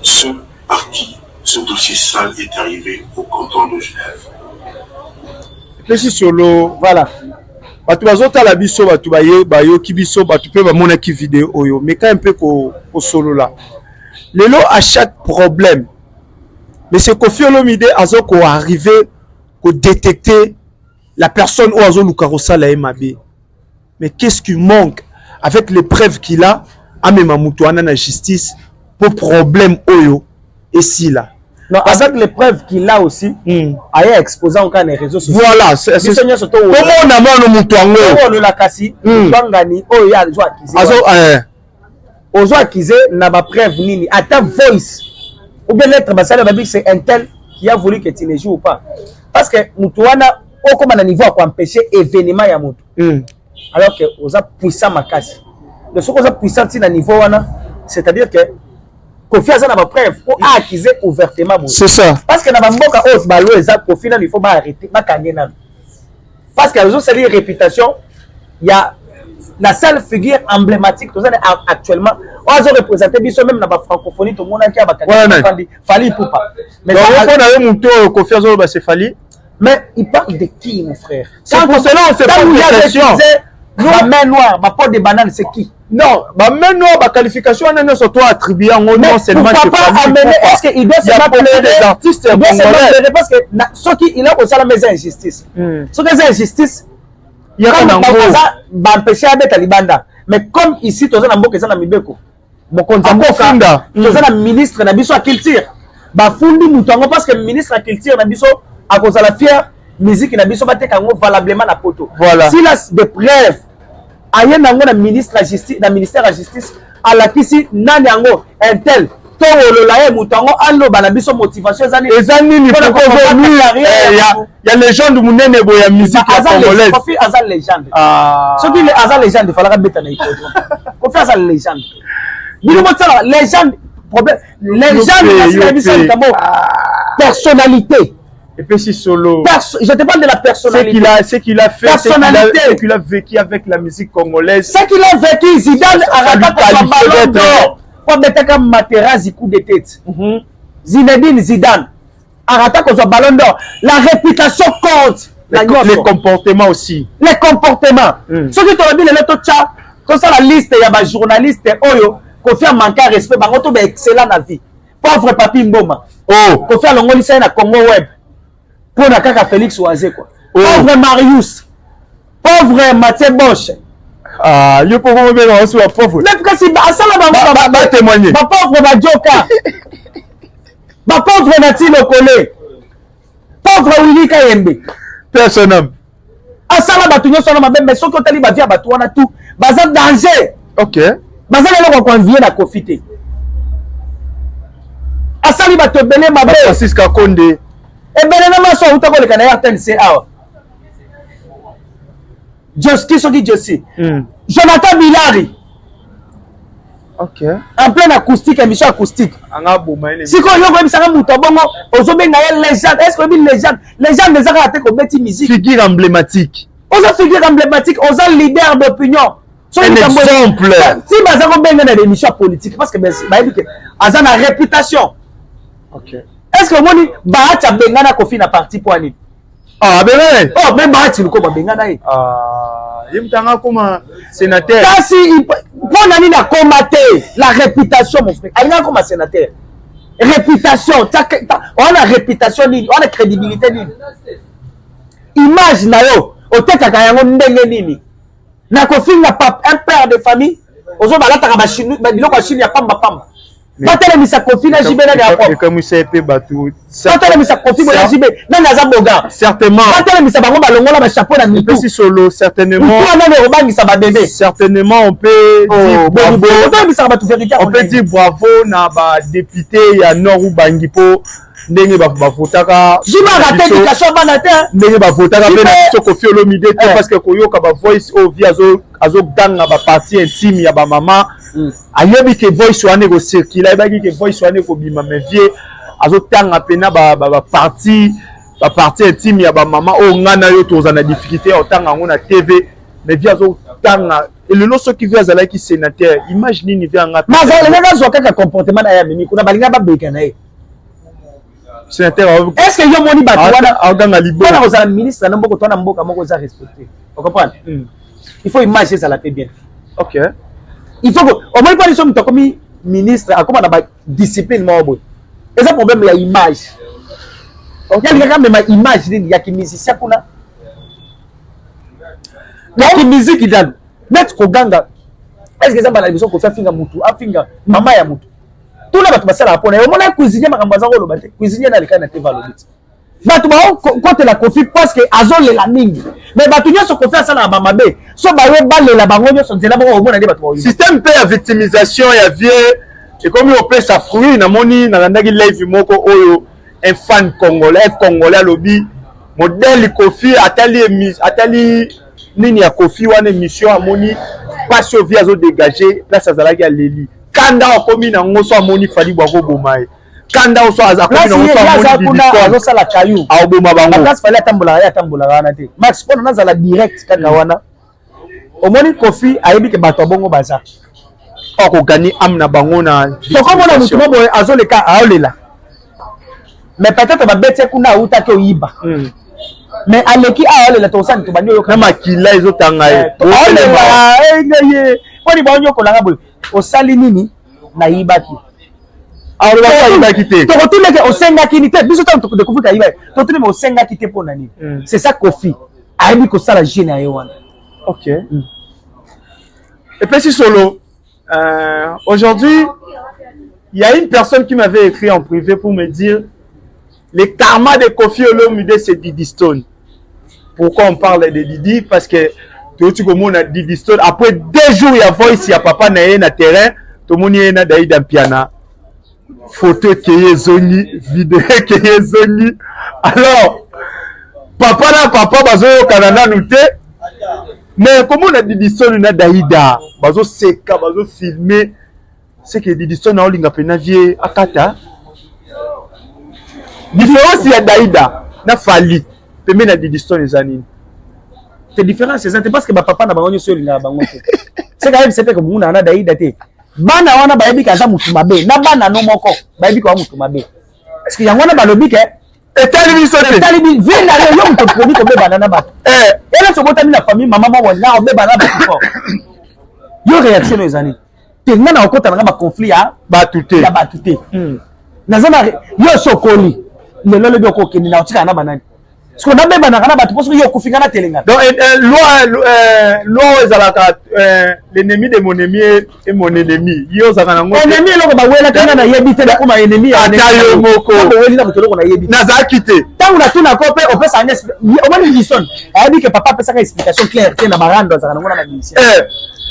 [SPEAKER 4] ce par qui ce dossier sale est arrivé au canton de Genève.
[SPEAKER 3] Petit solo,
[SPEAKER 2] voilà.
[SPEAKER 3] Batu bazota la biso batu bayo ki biso batu pe ba mona ki vidéo oyo mais quand un peu ko solo là. Lelo à chaque problème. Mais c'est Kofi Olomide azo ko arriver ko détecter la personne ou azo lukarosa la mabe. Mais qu'est-ce qui manque avec les preuves qu'il a à même mutuana na justice pour problème oyo et si là.
[SPEAKER 2] Non, avec les preuves qu'il a aussi, ailleurs exposant encore les réseaux sociaux.
[SPEAKER 3] Voilà, c'est
[SPEAKER 2] surtout.
[SPEAKER 3] Comment on a mal au moutongo?
[SPEAKER 2] On l'a cassé. Bangani, oh il y a des gens qui aux gens accusés n'a pas preuve nini. À ta voice. Ou bien l'être basal babi c'est un tel qui a voulu que tu ne joues pas. Parce que Moutouana, au comme à niveau à empêcher événement ya Moutou. Alors que aux a puissant ma casse. Le ce qu'on a puissant à niveau c'est-à-dire que Kofi Azan n'a pas preuve pour accuser ouvertement.
[SPEAKER 3] C'est ça.
[SPEAKER 2] Parce que dans le mboka haute balo eza Kofi il faut pas arrêter, pas gagner nan. Parce que les autres c'est les réputations, il y a la seule figure emblématique actuellement. On a représenté biso même dans la francophonie tout le monde qui a Fali Poupa. Mais
[SPEAKER 3] on a eu Mouto Kofi Azan c'est Fali.
[SPEAKER 2] Mais il parle de qui mon frère?
[SPEAKER 3] C'est pour cela on se pose des questions.
[SPEAKER 2] La main noire, ma peau de banane c'est qui?
[SPEAKER 3] Non, bah maintenant, la qualification, on a surtout attribué en non seulement
[SPEAKER 2] chez Fali. Est-ce qu'il doit se rappeler des artistes congolais? Parce que ceux qui il a aussi la maison injustice. Ceux qui ont injustice, il y a comme un empêcher à Talibanda. Mais comme ici, tu as un mot qui est dans Mibeko. Mon contact, tu as un ministre de la culture. Bafundi Moutongo parce que le ministre de la culture a cause de la fière musique n'a valablement la poteau. Voilà. S'il a des preuves. Ayen nango na ministre la justice na ministère de la justice à la kisi nani yango un tel to lolaye mutango allo bana biso motivation ezani
[SPEAKER 3] ni pour il y a légende munene boya musique congolaise
[SPEAKER 2] Kofi Azan légende ce qui est Azan légende fallait beta na ipodrome Kofi Azan légende bino motala légende problème légende c'est personnalité.
[SPEAKER 3] Et puis si solo.
[SPEAKER 2] Je te parle de la personnalité.
[SPEAKER 3] Ce qu'il a fait, ce qu'il a vécu avec la musique congolaise.
[SPEAKER 2] Ce qu'il a vécu, Zidane a raté son ballon d'or. Pour mettre comme Materazzi coup de tête. Zinedine Zidane a raté son ballon d'or. La réputation compte.
[SPEAKER 3] Les comportements aussi.
[SPEAKER 2] Les comportements. Ce qui t'aurait dit, les lettres tcha, comme ça la liste, il y a des journalistes, Oyo, qu'on fait manquer à respect, on tombe excellent dans la vie. Pauvre Papi Mboma. Qu'on fait l'ongoli ça na Congo Web. Pour la kaka Félix Oazé quoi. Pauvre Marius. Pauvre Mathieu Bosch.
[SPEAKER 3] Ah, yo pour vous mettre aussi la pauvre.
[SPEAKER 2] Mais parce que asala
[SPEAKER 3] ba témoigner.
[SPEAKER 2] Ma pauvre Badjoka. Ma pauvre Natino Kole. Pauvre Willy Kayembe.
[SPEAKER 3] Personne.
[SPEAKER 2] Asala batunyo sona mabe mais soko tali ba via batu wana tout. Baza danger.
[SPEAKER 3] OK.
[SPEAKER 2] Baza lelo ko convier na profiter. Asali bato belé mabe.
[SPEAKER 3] Francis Kakonde.
[SPEAKER 2] Et bien, les gens sont tous les canards RTNC. Qui sont qui Josie? Jonathan Bilari.
[SPEAKER 3] OK.
[SPEAKER 2] En pleine acoustique, émission acoustique. Si on a vu ça, on a vu légende. Est-ce qu'on dit légende? Légende des arts comme Betty musique.
[SPEAKER 3] Figure emblématique.
[SPEAKER 2] On a figure emblématique. On a leader d'opinion.
[SPEAKER 3] Un exemple.
[SPEAKER 2] Si on a bien dans l'émission politique, parce que on a une réputation.
[SPEAKER 3] OK.
[SPEAKER 2] Est-ce que moni Bahacha bengana Kofi na parti pour ani?
[SPEAKER 3] Ah ben
[SPEAKER 2] oh même Bahacha luko ba bengana e.
[SPEAKER 3] Ah, yimtanga comme sénateur.
[SPEAKER 2] Kasi pour nani na combattre la réputation mon frère. Aïna comme sénateur. Réputation, on a réputation nini, on a crédibilité nini. Image na yo, oteka yango ndenge nini. Na Kofi na papa un père de famille, ozo balata ka ba chinu, ba biloko chinu ya pamba pamba. Batele misa Kofi na jibe na ya pop.
[SPEAKER 3] Comme ça épée batu.
[SPEAKER 2] Batele misa Kofi na jibe na naza boga.
[SPEAKER 3] Certainement.
[SPEAKER 2] Batele misa bango balongola ba chapeau na mitou.
[SPEAKER 3] Si solo certainement.
[SPEAKER 2] Pourquoi na le robangi sa ba bébé.
[SPEAKER 3] Certainement on peut dire bravo. On peut dire bravo na ba député ya Nord ou Bangipo ndenge ba votaka.
[SPEAKER 2] Jima raté éducation bana te.
[SPEAKER 3] Ndenge ba votaka pe na Kofi Olomide parce que koyoka ba voice au via azo danga ba partie intime ya ba maman. Ayebi ke voice wane go circuler ayebaki ke voice wane ko bima mais vie azotanga pena ba partie intime ya ba maman o ngana yo toza na difficulté otanga ngo na TV mais vie azotanga et le loso qui vient azala ki sénateur image nini vient ngata
[SPEAKER 2] mazala nga zo kaka comportement na ya mimi kuna balinga ba beka na ye
[SPEAKER 3] sénateur
[SPEAKER 2] est-ce que yo moni ba wana
[SPEAKER 3] aganga libo
[SPEAKER 2] na kozala ministre na mboko to na mboka moko za respecter vous comprenez il faut image ça la fait bien
[SPEAKER 3] OK.
[SPEAKER 2] Il faut que au moins pas les hommes comme ministre à comment la discipline moi boy et ça problème il y a image il y a quand même image il y a qui musicien kuna donc musique il donne mettre ko ganga est-ce que ça va la besoin ko faire finga mutu a finga mama ya mutu tout le monde basala pona au mona cuisinier makambo za koloba te cuisinier na lekana te valobiti bato ba côté la Kofi parce que azole la mingi mais bato nyoso Kofi asala ba mabe so ba yo balela bango nyoso nzela ba o mona nde bato ba
[SPEAKER 3] système pe ya victimisation ya vie et comme on peut sa fruit na moni na landaki live moko oyo un fan congolais lobi modèle Kofi atali nini ya Kofi wana émission amoni passion vie azo dégager place azalaki ya leli kanda akomi na ngoso amoni fali bwako bomaye kanda oso azakomi na ngoso amoni
[SPEAKER 2] azo sala kayu
[SPEAKER 3] aboma bango
[SPEAKER 2] place fali atambola wana te max pona nazala direct kaka wana omoni Kofi ayebi ke bato bongo baza
[SPEAKER 3] ko gagner amna bango na
[SPEAKER 2] to comme on a mutu boye azoleka aolela mais peut-être ba bete kuna uta ke oyiba mais aleki aolela to sani to bandi yo
[SPEAKER 3] na makila ezotanga ye
[SPEAKER 2] aolela woni ba onyo kolanga boye osali nini na yibaki
[SPEAKER 3] aolela ba yibaki te
[SPEAKER 2] to kotuleke osenga kini te biso to découvrir ka yibaki to tuli me osenga kite pona nini c'est ça Kofi ayebi ko sala jeune ayo wana
[SPEAKER 3] OK et puis si solo aujourd'hui il y a une personne qui m'avait écrit en privé pour me dire le karma de Kofi Olomide c'est Didi Stone. Pourquoi on parle de Didi? Parce que tout le monde a Didi Stone. Après 2 jours, il y a voice, il y a papa na na terrain, tout le monde est na Daïda Piana. Photo qui est zoni, vidéo qui est zoni. Alors, papa bazo Canada nous te. Mais comment on a Didi Stone na Daïda? Bazo seka, bazo filmer. C'est que Didi Stone a olinga pena vie akata. Différence il y a Daïda na Fali pembe na Didi Stone ezani
[SPEAKER 2] c'est différence c'est parce que ba papa na bango nyoso linga bango te c'est quand même c'est que muna na Daïda te bana wana ba yebi kaza mutu mabe na bana no moko ba yebi ka mutu mabe parce que yango na balobi ke
[SPEAKER 3] etali biso te
[SPEAKER 2] etali bi vina yo mutu produit ko be bana na ba ela so bota mi na famille mama mama wana be bana ba ko yo réaction ezani te ngana okota na ba conflit ya
[SPEAKER 3] ba tuté
[SPEAKER 2] ya ba tuté nazana yo sokoli lelo le bioko kini na otika na banani parce que na beba na kana bato parce que yo kufinga na telenga
[SPEAKER 3] donc loi ezalaka l'ennemi de mon ennemi et mon ennemi yo zakana ngo
[SPEAKER 2] ennemi eloko ba wela kana na yebi te na kuma ennemi ya
[SPEAKER 3] atayo moko
[SPEAKER 2] ko weli na mutoloko na yebi
[SPEAKER 3] na zakite
[SPEAKER 2] tangu na tuna ko pe opesa anes o mani Wilson ayabi ke papa pesa ka explication claire te na barando zakana ngona na mission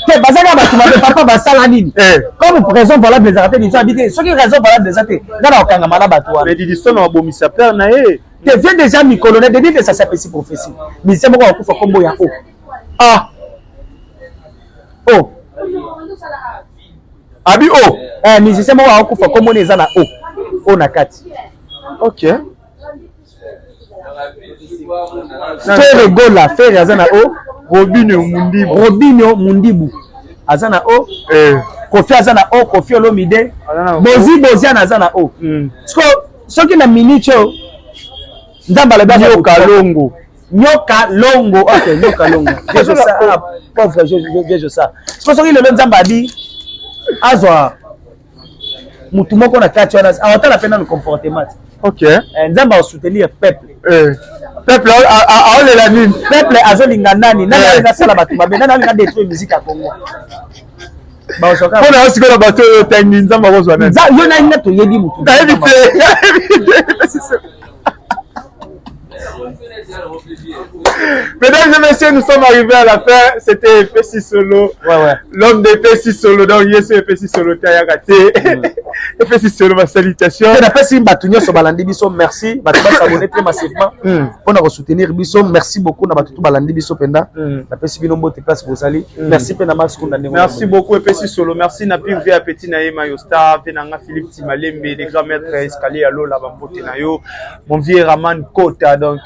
[SPEAKER 2] te bazanga bato ba papa basala nini comme raison valable des arrêtés ils habité ce qui raison valable des arrêtés ngana okanga mala bato wa
[SPEAKER 3] mais Didi Stone wa bomisa père na ye
[SPEAKER 2] te vient déjà mi colonel de dire que ça s'appelle si prophétie mais c'est moko akufa kombo ya o
[SPEAKER 3] abi
[SPEAKER 2] mais c'est moko akufa kombo neza na o na kati
[SPEAKER 3] OK
[SPEAKER 2] Frère Gola frère azana o Robinho Mundibu azana o Kofi azana o Kofi Olomide Bozi azana o soki na minute nzamba le basi nyoka longo OK nyoka longo je ça pauvre je ça soki le nzamba di azwa mutu moko na kati wana awatala pena no comportement
[SPEAKER 3] OK
[SPEAKER 2] nzamba soutenir peuple
[SPEAKER 3] peuple aolela nini
[SPEAKER 2] peuple azolinga nani nani azasala bato mabe nani alinga détruire musique ya Congo baosoka
[SPEAKER 3] pona osikola bato oyo tangi nzamba kozwa nani
[SPEAKER 2] yo nani na toyebi mutu
[SPEAKER 3] nayebi te Mesdames et messieurs, nous sommes arrivés à la fin. C'était Pessi Solo, l'homme de Pessi Solo. Donc, yes, Pessi Solo, Tayagate. Pessi Solo, ma salutation.
[SPEAKER 2] Merci. S'abonner très massivement. Pour soutenir Bisso. Merci beaucoup.
[SPEAKER 3] Merci beaucoup, Pessi Solo. Merci, Napi Via Petit Naïma Yosta, Penanga Philippe Timalembe, les grands maîtres escaliers à l'eau, la Bambote Nayo, mon vieux Raman Kota, donc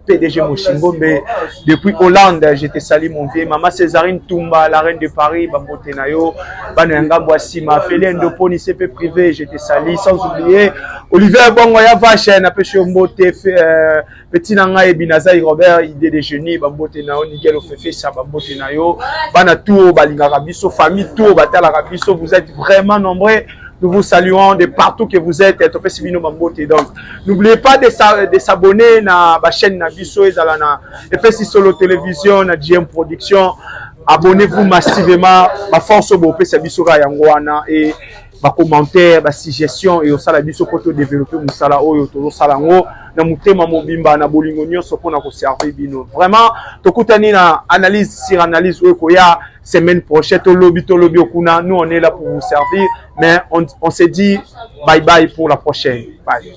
[SPEAKER 3] PDG Moshingombe. Depuis Hollande, j'étais sali mon vieux maman Césarine Toumba, la reine de Paris, Bambote Nayo, Bananga Boissima, Félien Doponi, CP privé, j'étais sali, sans oublier Olivier Bongoya Vache, Napeshe Mbote, Petit Nanga et Binazaï Robert, idée de génie, Bambote Nayo, Nigel Ofefe, Bambote Nayo, Banatou, Balinga Rabiso, famille Tour, Batala Rabiso, vous êtes vraiment nombreux. Nous vous saluons de partout que vous êtes. Donc, n'oubliez pas de s'abonner à la chaîne Nabiso et à Pessi Solo Télévision, à GM Production. Abonnez-vous massivement. À force, vous pouvez et ba commentaire, ba suggestion et osala biso pour te développer musala oyo to sala ngo na mutema mobimba na bolingo nyonso pona ko servir bino. Vraiment tokutani na analyse sur analyse oyo ko ya semaine prochaine to lobby okuna. Nous on est là pour vous servir mais on se dit bye bye pour la prochaine. Bye.